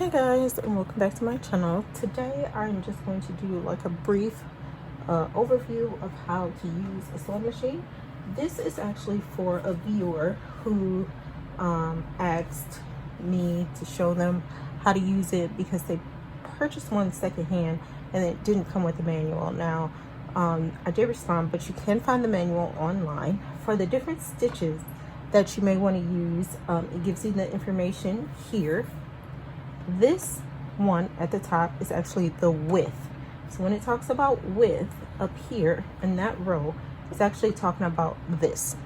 Hey guys, and welcome back to my channel. Today I'm just going to do like a brief overview of how to use a sewing machine. This is actually for a viewer who asked me to show them how to use it because they purchased one secondhand and it didn't come with a manual. Now I did respond, but you can find the manual online for the different stitches that you may want to use. It gives you the information here. This one at the top is actually the width. So when it talks about width up here in that row, it's actually talking about this.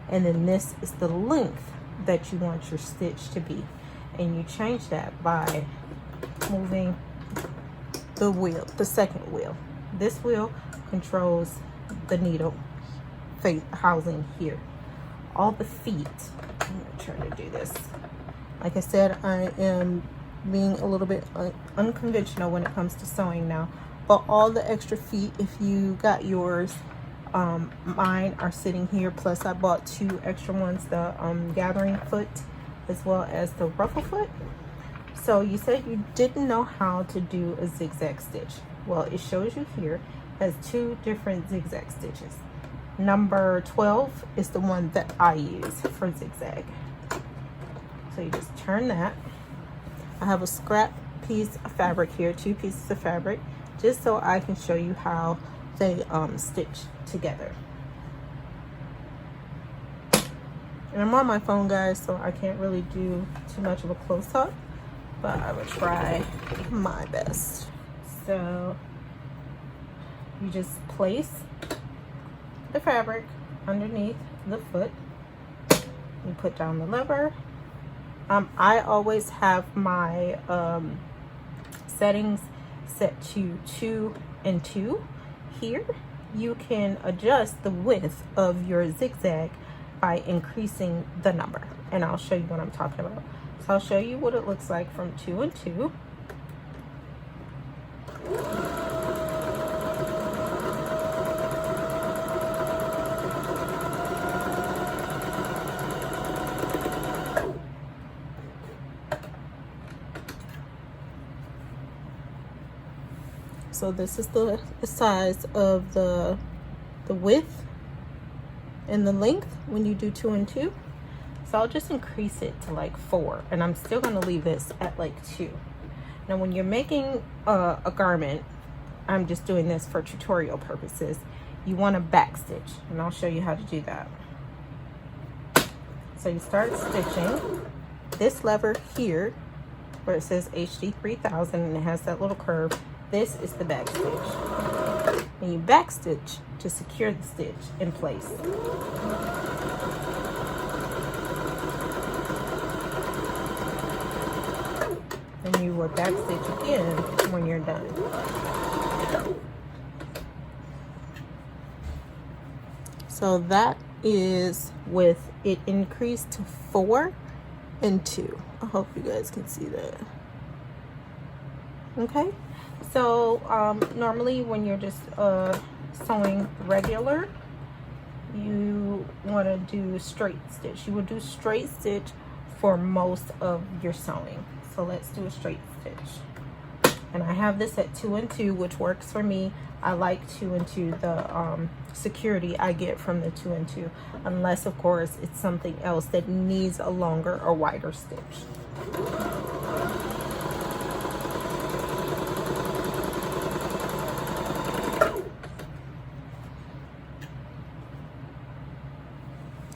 And then this is the length that you want your stitch to be. And you change that by moving the wheel, the second wheel. This wheel controls the needle housing here. All the feet, I'm gonna try to do this. Like I said, I am being a little bit unconventional when it comes to sewing now, but all the extra feet, if you got yours, mine are sitting here, plus I bought two extra ones, the gathering foot as well as the ruffle foot. So you said you didn't know how to do a zigzag stitch. Well, it shows you here as two different zigzag stitches. Number 12 is the one that I use for zigzag. So you just turn that. I have a scrap piece of fabric here, two pieces of fabric, just so I can show you how they stitch together. And I'm on my phone, guys, so I can't really do too much of a close-up, but I will try my best. So you just place the fabric underneath the foot. You put down the lever. I always have my settings set to 2 and 2. Here you can adjust the width of your zigzag by increasing the number, and I'll show you what I'm talking about. So I'll show you what it looks like from 2 and 2. So this is the size of the width and the length when you do 2 and 2. So I'll just increase it to like 4, and I'm still going to leave this at like 2. Now when you're making a garment, I'm just doing this for tutorial purposes, you want to back stitch, and I'll show you how to do that. So you start stitching this lever here where it says HD 3000 and it has that little curve. This is the back stitch, and you back stitch to secure the stitch in place. And you will back stitch again when you're done. So that is with it increased to 4 and 2. I hope you guys can see that. Okay. So normally when you're just sewing regular, you want to do straight stitch. You would do straight stitch for most of your sewing. So let's do a straight stitch. And I have this at 2 and 2, which works for me. I like 2 and 2, the security I get from the 2 and 2, unless of course it's something else that needs a longer or wider stitch.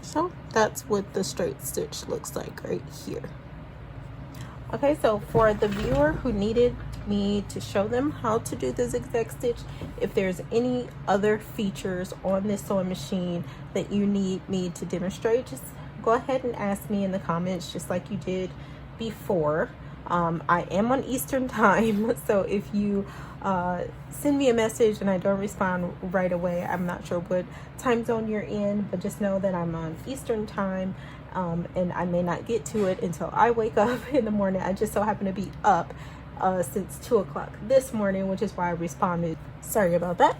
So that's what the straight stitch looks like right here. Okay, so for the viewer who needed me to show them how to do the zigzag stitch, if there's any other features on this sewing machine that you need me to demonstrate, just go ahead and ask me in the comments, just like you did before. I am on Eastern time, so if you send me a message and I don't respond right away, I'm not sure what time zone you're in, but just know that I'm on Eastern time, and I may not get to it until I wake up in the morning. I just so happen to be up since 2 o'clock this morning, which is why I responded. Sorry about that.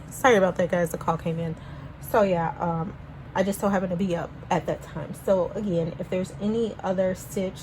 Sorry about that, guys. A call came in. So yeah, I just so happen to be up at that time. So again, if there's any other stitch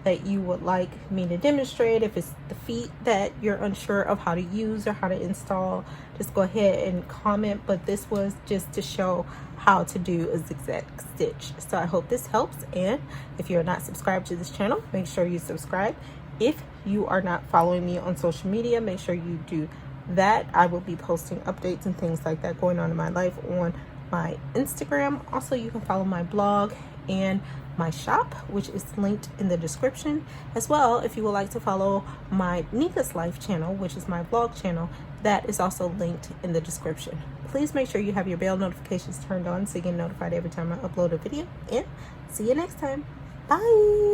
that you would like me to demonstrate. If it's the feet that you're unsure of how to use or how to install, just go ahead and comment. But this was just to show how to do a zigzag stitch. So I hope this helps, and if you're not subscribed to this channel, make sure you subscribe. If you are not following me on social media, make sure you do that. I will be posting updates and things like that going on in my life on my Instagram. Also, you can follow my blog and my shop, which is linked in the description. As well, if you would like to follow my Nika's Life channel, which is my vlog channel, that is also linked in the description. Please make sure you have your bell notifications turned on so you get notified every time I upload a video, and see you next time. Bye.